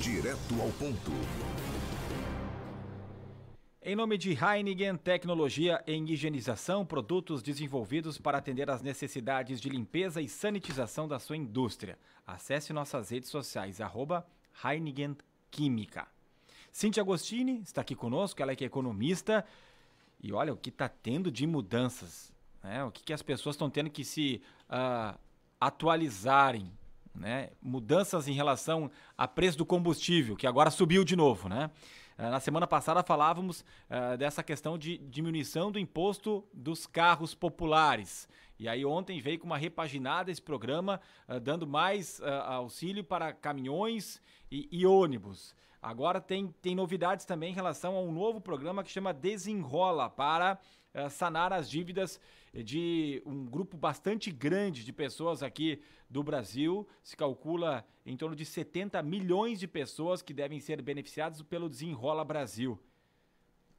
Direto ao ponto. Em nome de Heineken, tecnologia em higienização, produtos desenvolvidos para atender às necessidades de limpeza e sanitização da sua indústria. Acesse nossas redes sociais, @Heineken Química. Cíntia Agostini está aqui conosco, ela que é economista. E olha o que está tendo de mudanças, né? O que as pessoas estão tendo que se atualizarem, né? Mudanças em relação a preço do combustível, que agora subiu de novo, né? Na semana passada falávamos dessa questão de diminuição do imposto dos carros populares. E aí ontem veio com uma repaginada esse programa, dando mais auxílio para caminhões e ônibus. Agora tem novidades também em relação a um novo programa que chama Desenrola, para sanar as dívidas de um grupo bastante grande de pessoas aqui do Brasil. Se calcula em torno de 70 milhões de pessoas que devem ser beneficiadas pelo Desenrola Brasil.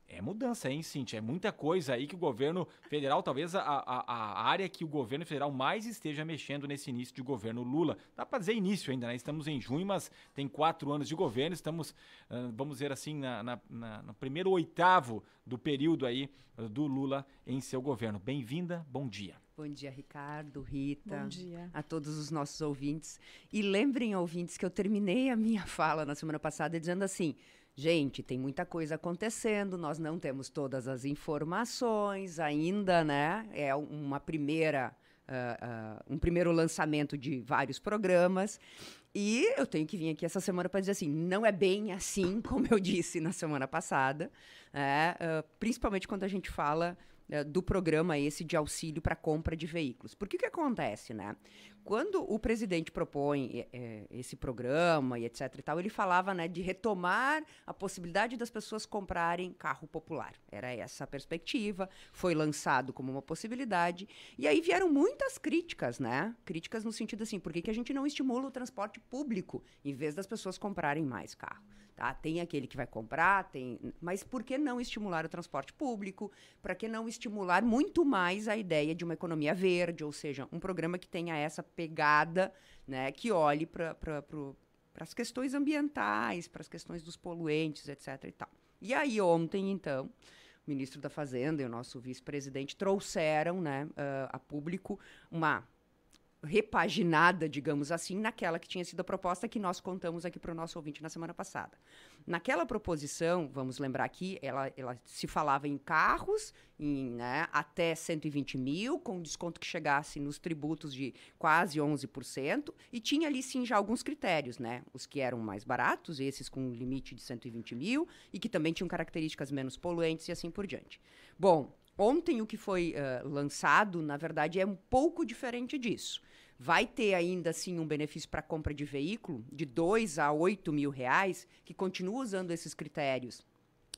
É mudança, hein, Cíntia? É muita coisa aí que o governo federal, talvez a área que o governo federal mais esteja mexendo nesse início de governo Lula. Dá para dizer início ainda, né? Estamos em junho, mas tem 4 anos de governo, estamos, vamos dizer assim, no primeiro oitavo do período aí do Lula em seu governo. Bem-vinda, bom dia. Bom dia, Ricardo, Rita. Bom dia. A todos os nossos ouvintes. E lembrem, ouvintes, que eu terminei a minha fala na semana passada dizendo assim: gente, tem muita coisa acontecendo, nós não temos todas as informações ainda, né? É uma primeira, um primeiro lançamento de vários programas. E eu tenho que vir aqui essa semana para dizer assim, não é bem assim como eu disse na semana passada, principalmente quando a gente fala do programa esse de auxílio para compra de veículos. Por que acontece, né? Quando o presidente propõe esse programa e etc e tal, ele falava, né, de retomar a possibilidade das pessoas comprarem carro popular. Era essa a perspectiva, foi lançado como uma possibilidade, e aí vieram muitas críticas, né? Críticas no sentido assim, por que a gente não estimula o transporte público em vez das pessoas comprarem mais carro? Tá? Tem aquele que vai comprar, mas por que não estimular o transporte público? Para que não estimular muito mais a ideia de uma economia verde, ou seja, um programa que tenha essa pegada, né, que olhe para as questões ambientais, para as questões dos poluentes, etc. e tal. E aí ontem, então, o ministro da Fazenda e o nosso vice-presidente trouxeram, né, a público uma repaginada, digamos assim, naquela que tinha sido a proposta que nós contamos aqui para o nosso ouvinte na semana passada. Naquela proposição, vamos lembrar aqui, ela se falava em carros né, até 120 mil, com desconto que chegasse nos tributos de quase 11%, e tinha ali sim já alguns critérios, né? Os que eram mais baratos, esses com limite de 120 mil, e que também tinham características menos poluentes e assim por diante. Bom, ontem o que foi lançado, na verdade, é um pouco diferente disso. Vai ter ainda, assim, um benefício para compra de veículo de 2 a 8 mil reais, que continua usando esses critérios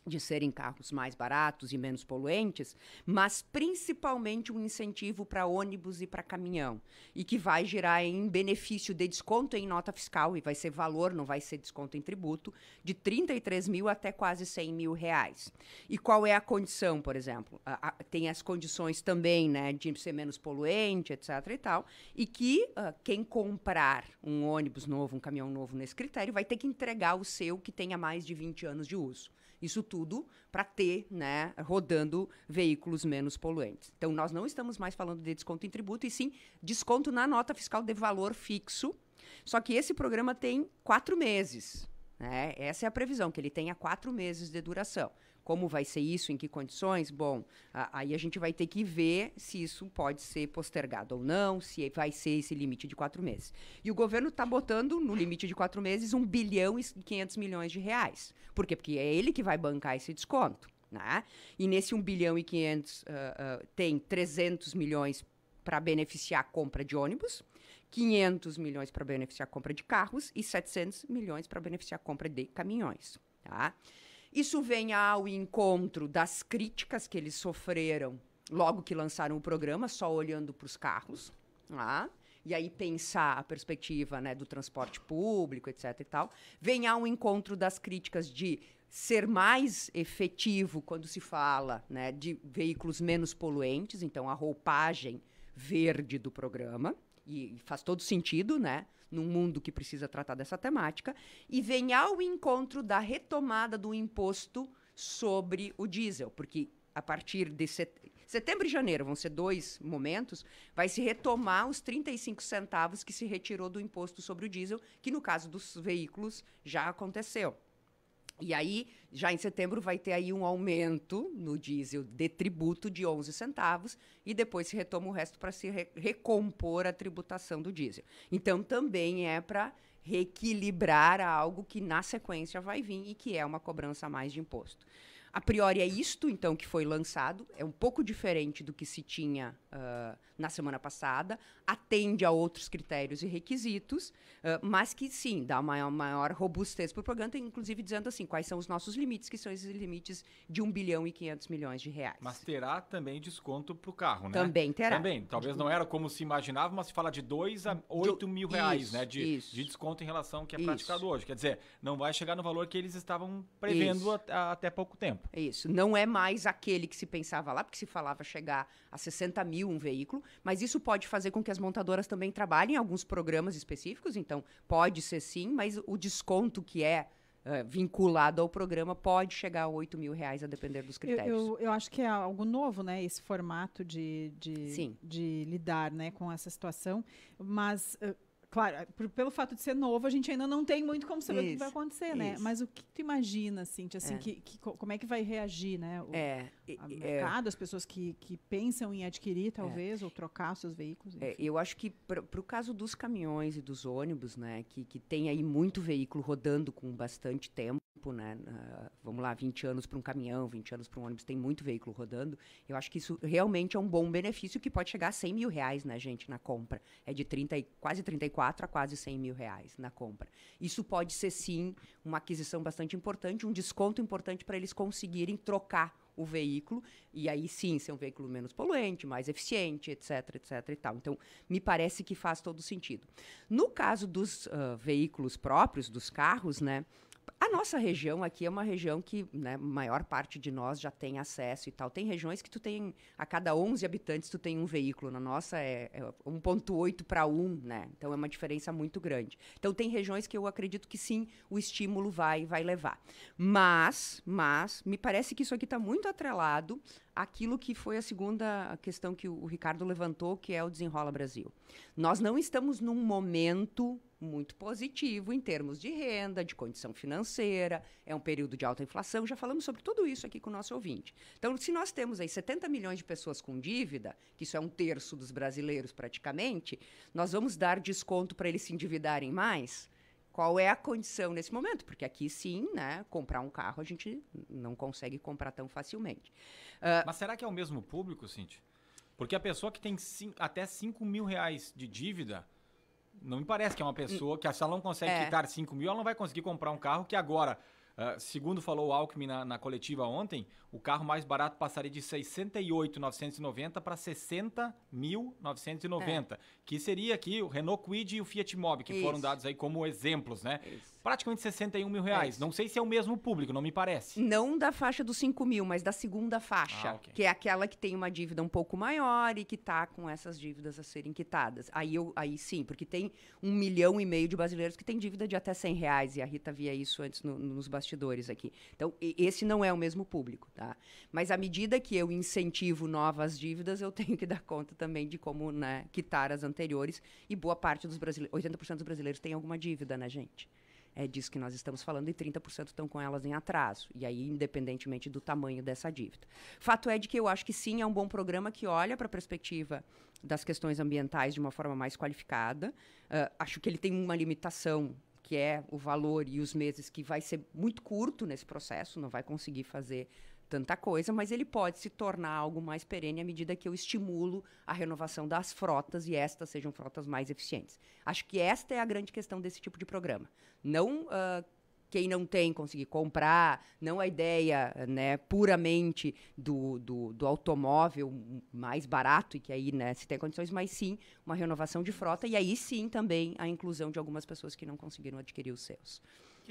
de serem carros mais baratos e menos poluentes, mas principalmente um incentivo para ônibus e para caminhão, e que vai girar em benefício de desconto em nota fiscal, e vai ser valor, não vai ser desconto em tributo, de 33 mil até quase 100 mil reais. E qual é a condição, por exemplo? Tem as condições também, né, de ser menos poluente, etc. e tal, e que quem comprar um ônibus novo, um caminhão novo nesse critério, vai ter que entregar o seu que tenha mais de 20 anos de uso. Isso tudo para ter, né, rodando veículos menos poluentes. Então, nós não estamos mais falando de desconto em tributo, e sim desconto na nota fiscal de valor fixo. Só que esse programa tem 4 meses. Né? Essa é a previsão, que ele tenha 4 meses de duração. Como vai ser isso, em que condições? Bom, aí a gente vai ter que ver se isso pode ser postergado ou não, se vai ser esse limite de 4 meses. E o governo está botando no limite de 4 meses 1 bilhão e 500 milhões de reais. Por quê? Porque é ele que vai bancar esse desconto. Né? E nesse 1 bilhão e 500 tem 300 milhões para beneficiar a compra de ônibus, 500 milhões para beneficiar a compra de carros e 700 milhões para beneficiar a compra de caminhões. Tá? Isso vem ao encontro das críticas que eles sofreram logo que lançaram o programa, só olhando para os carros. Tá? E aí pensar a perspectiva, né, do transporte público, etc. e tal. Vem ao encontro das críticas de ser mais efetivo quando se fala, né, de veículos menos poluentes, então a roupagem verde do programa, e faz todo sentido, né? Num mundo que precisa tratar dessa temática, e vem ao encontro da retomada do imposto sobre o diesel, porque a partir de setembro e janeiro, vão ser 2 momentos, vai se retomar os 35 centavos que se retirou do imposto sobre o diesel, que no caso dos veículos já aconteceu. E aí, já em setembro, vai ter aí um aumento no diesel de tributo de 11 centavos e depois se retoma o resto para se recompor a tributação do diesel. Então, também é para reequilibrar algo que na sequência vai vir e que é uma cobrança a mais de imposto. A priori é isto, então, que foi lançado. É um pouco diferente do que se tinha na semana passada. Atende a outros critérios e requisitos, mas que, sim, dá uma maior robustez para o programa, inclusive dizendo assim, quais são os nossos limites, que são esses limites de 1 bilhão e 500 milhões de reais. Mas terá também desconto para o carro, né? Também terá. Também. Talvez não era como se imaginava, mas se fala de 2 a 8 mil reais, né? De desconto em relação ao que é praticado hoje. Quer dizer, não vai chegar no valor que eles estavam prevendo até pouco tempo. Isso. Não é mais aquele que se pensava lá, porque se falava chegar a 60 mil um veículo, mas isso pode fazer com que as montadoras também trabalhem em alguns programas específicos, então pode ser sim, mas o desconto que é vinculado ao programa pode chegar a 8 mil reais, a depender dos critérios. Eu acho que é algo novo, né, esse formato de lidar, né, com essa situação, mas... Claro, pelo fato de ser novo, a gente ainda não tem muito como saber o que vai acontecer, né? Mas o que tu imagina, Cíntia, assim, como é que vai reagir, né? O mercado, as pessoas que pensam em adquirir, talvez, ou trocar seus veículos. Eu acho que para o caso dos caminhões e dos ônibus, né, que tem aí muito veículo rodando com bastante tempo, né? Vamos lá, 20 anos para um caminhão, 20 anos para um ônibus, tem muito veículo rodando. Eu acho que isso realmente é um bom benefício que pode chegar a 100 mil reais, né, gente, na compra. É de quase 34 a quase 100 mil reais na compra. Isso pode ser, sim, uma aquisição bastante importante, um desconto importante para eles conseguirem trocar o veículo, e aí sim ser um veículo menos poluente, mais eficiente, etc, etc e tal. Então, me parece que faz todo sentido. No caso dos veículos próprios, dos carros, né, a nossa região aqui é uma região que, né, maior parte de nós já tem acesso e tal. Tem regiões que tu tem, a cada 11 habitantes, tu tem um veículo. Na nossa é 1,8 para 1, né? Então, é uma diferença muito grande. Então, tem regiões que eu acredito que, sim, o estímulo vai levar. Mas, me parece que isso aqui está muito atrelado àquilo que foi a segunda questão que o Ricardo levantou, que é o Desenrola Brasil. Nós não estamos num momento muito positivo em termos de renda, de condição financeira, é um período de alta inflação, já falamos sobre tudo isso aqui com o nosso ouvinte. Então, se nós temos aí 70 milhões de pessoas com dívida, que isso é 1/3 dos brasileiros praticamente, nós vamos dar desconto para eles se endividarem mais? Qual é a condição nesse momento? Porque aqui sim, né, comprar um carro a gente não consegue comprar tão facilmente. Mas será que é o mesmo público, Cíntia? Porque a pessoa que tem até 5 mil reais de dívida, não me parece que é uma pessoa que, se ela não consegue quitar 5 mil, ela não vai conseguir comprar um carro que agora, segundo falou o Alckmin na coletiva ontem, o carro mais barato passaria de 68.990 para 60.990, que seria aqui o Renault Kwid e o Fiat Mobi, que foram dados aí como exemplos, né? Praticamente 61 mil reais. Não sei se é o mesmo público, não me parece. Não da faixa dos 5 mil, mas da segunda faixa, que é aquela que tem uma dívida um pouco maior e que está com essas dívidas a serem quitadas. Aí sim, porque tem 1,5 milhão de brasileiros que têm dívida de até 100 reais, e a Rita via isso antes nos bastidores aqui. Então, esse não é o mesmo público, tá? Mas à medida que eu incentivo novas dívidas, eu tenho que dar conta também de como, né, quitar as anteriores, e boa parte dos brasileiros, 80% dos brasileiros tem alguma dívida, né, gente? É disso que nós estamos falando, e 30% estão com elas em atraso, e aí independentemente do tamanho dessa dívida. Fato é de que eu acho que sim, é um bom programa que olha para a perspectiva das questões ambientais de uma forma mais qualificada. Acho que ele tem uma limitação, que é o valor e os meses, que vai ser muito curto nesse processo, não vai conseguir fazer tanta coisa, mas ele pode se tornar algo mais perene à medida que eu estimulo a renovação das frotas e estas sejam frotas mais eficientes. Acho que esta é a grande questão desse tipo de programa. Não quem não tem conseguir comprar, não a ideia, né, puramente do automóvel mais barato e que aí, né, se tem condições, mas sim uma renovação de frota e aí sim também a inclusão de algumas pessoas que não conseguiram adquirir os seus.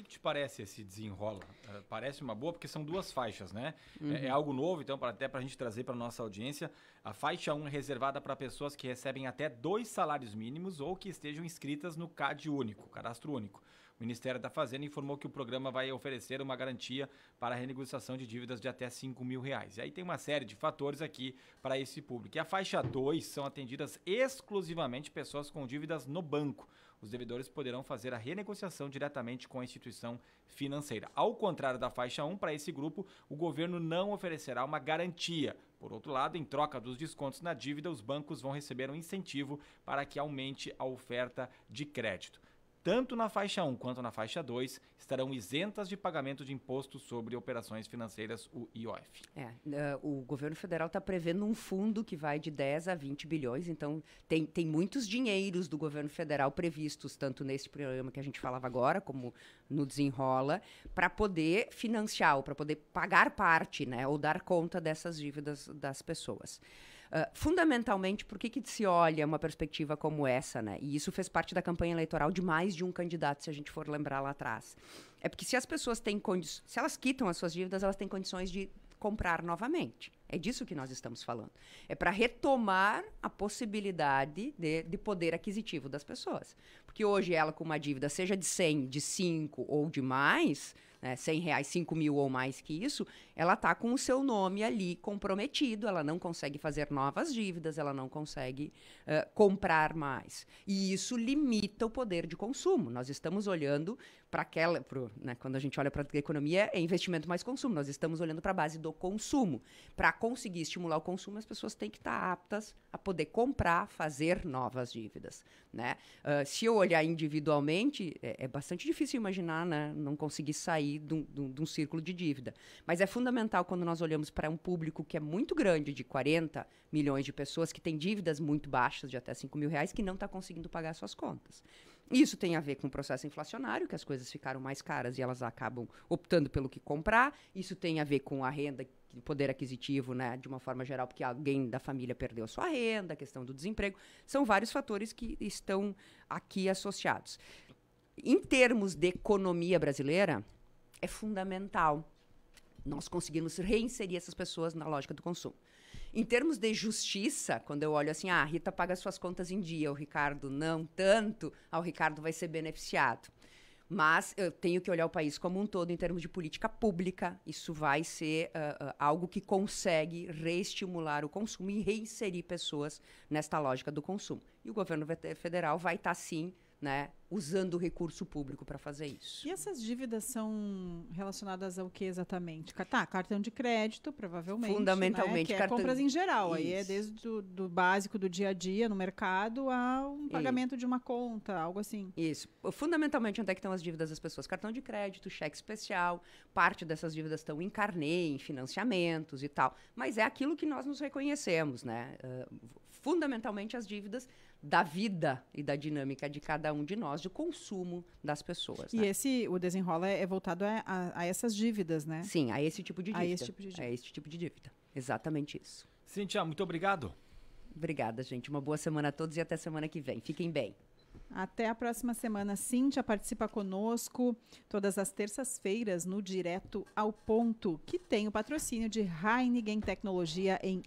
que te parece esse desenrola? Parece uma boa, porque são 2 faixas, né? É algo novo, então, até para a gente trazer para nossa audiência. A faixa 1 é reservada para pessoas que recebem até 2 salários mínimos ou que estejam inscritas no CAD único, Cadastro Único. O Ministério da Fazenda informou que o programa vai oferecer uma garantia para a renegociação de dívidas de até R$5.000. E aí tem uma série de fatores aqui para esse público. E a faixa 2 são atendidas exclusivamente pessoas com dívidas no banco. Os devedores poderão fazer a renegociação diretamente com a instituição financeira. Ao contrário da faixa 1, para esse grupo, o governo não oferecerá uma garantia. Por outro lado, em troca dos descontos na dívida, os bancos vão receber um incentivo para que aumente a oferta de crédito. Tanto na faixa 1 quanto na faixa 2 estarão isentas de pagamento de imposto sobre operações financeiras, o IOF. O governo federal está prevendo um fundo que vai de 10 a 20 bilhões, então tem muitos dinheiros do governo federal previstos, tanto nesse programa que a gente falava agora, como no Desenrola, para poder financiar, ou para poder pagar parte, né, ou dar conta dessas dívidas das pessoas. Fundamentalmente, por que se olha uma perspectiva como essa, né? E isso fez parte da campanha eleitoral de mais de um candidato, se a gente for lembrar lá atrás. É porque se as pessoas têm se elas quitam as suas dívidas, elas têm condições de comprar novamente. É disso que nós estamos falando. É para retomar a possibilidade de poder aquisitivo das pessoas. Porque hoje ela com uma dívida, seja de 100, de 5 ou de mais, né, R$100, 5 mil ou mais que isso, ela está com o seu nome ali comprometido, ela não consegue fazer novas dívidas, ela não consegue comprar mais. E isso limita o poder de consumo. Nós estamos olhando para aquela, né, quando a gente olha para a economia, é investimento mais consumo. Nós estamos olhando para a base do consumo. Para conseguir estimular o consumo, as pessoas têm que estar aptas a poder comprar, fazer novas dívidas, né? Se eu olhar individualmente, é bastante difícil imaginar, né, não conseguir sair de um círculo de dívida. Mas é fundamental quando nós olhamos para um público que é muito grande, de 40 milhões de pessoas, que tem dívidas muito baixas, de até R$5.000, que não está conseguindo pagar suas contas. Isso tem a ver com o processo inflacionário, que as coisas ficaram mais caras e elas acabam optando pelo que comprar. Isso tem a ver com a renda, poder aquisitivo, né, de uma forma geral, porque alguém da família perdeu a sua renda, a questão do desemprego. São vários fatores que estão aqui associados. Em termos de economia brasileira, é fundamental nós conseguirmos reinserir essas pessoas na lógica do consumo. Em termos de justiça, quando eu olho assim, a Rita paga suas contas em dia, o Ricardo não tanto, o Ricardo vai ser beneficiado. Mas eu tenho que olhar o país como um todo em termos de política pública. Isso vai ser algo que consegue reestimular o consumo e reinserir pessoas nesta lógica do consumo. E o governo federal vai estar, sim, né, usando o recurso público para fazer isso. E essas dívidas são relacionadas ao que exatamente? Cartão de crédito, provavelmente. Fundamentalmente, né, que compras em geral. Isso. Aí é desde do básico do dia a dia no mercado a um pagamento de uma conta, algo assim. Isso. Fundamentalmente, onde é que estão as dívidas das pessoas? Cartão de crédito, cheque especial. Parte dessas dívidas estão em carnê, em financiamentos e tal. Mas é aquilo que nós nos reconhecemos, né? Fundamentalmente, as dívidas da vida e da dinâmica de cada um de nós, de consumo das pessoas. E né? O Desenrola é voltado a essas dívidas, né? Sim, a esse tipo de dívida. A esse tipo de dívida. É esse tipo de dívida. Exatamente isso. Cíntia, muito obrigado. Obrigada, gente. Uma boa semana a todos e até semana que vem. Fiquem bem. Até a próxima semana. Cíntia participa conosco todas as terças-feiras no Direto ao Ponto, que tem o patrocínio de Heineken Tecnologia em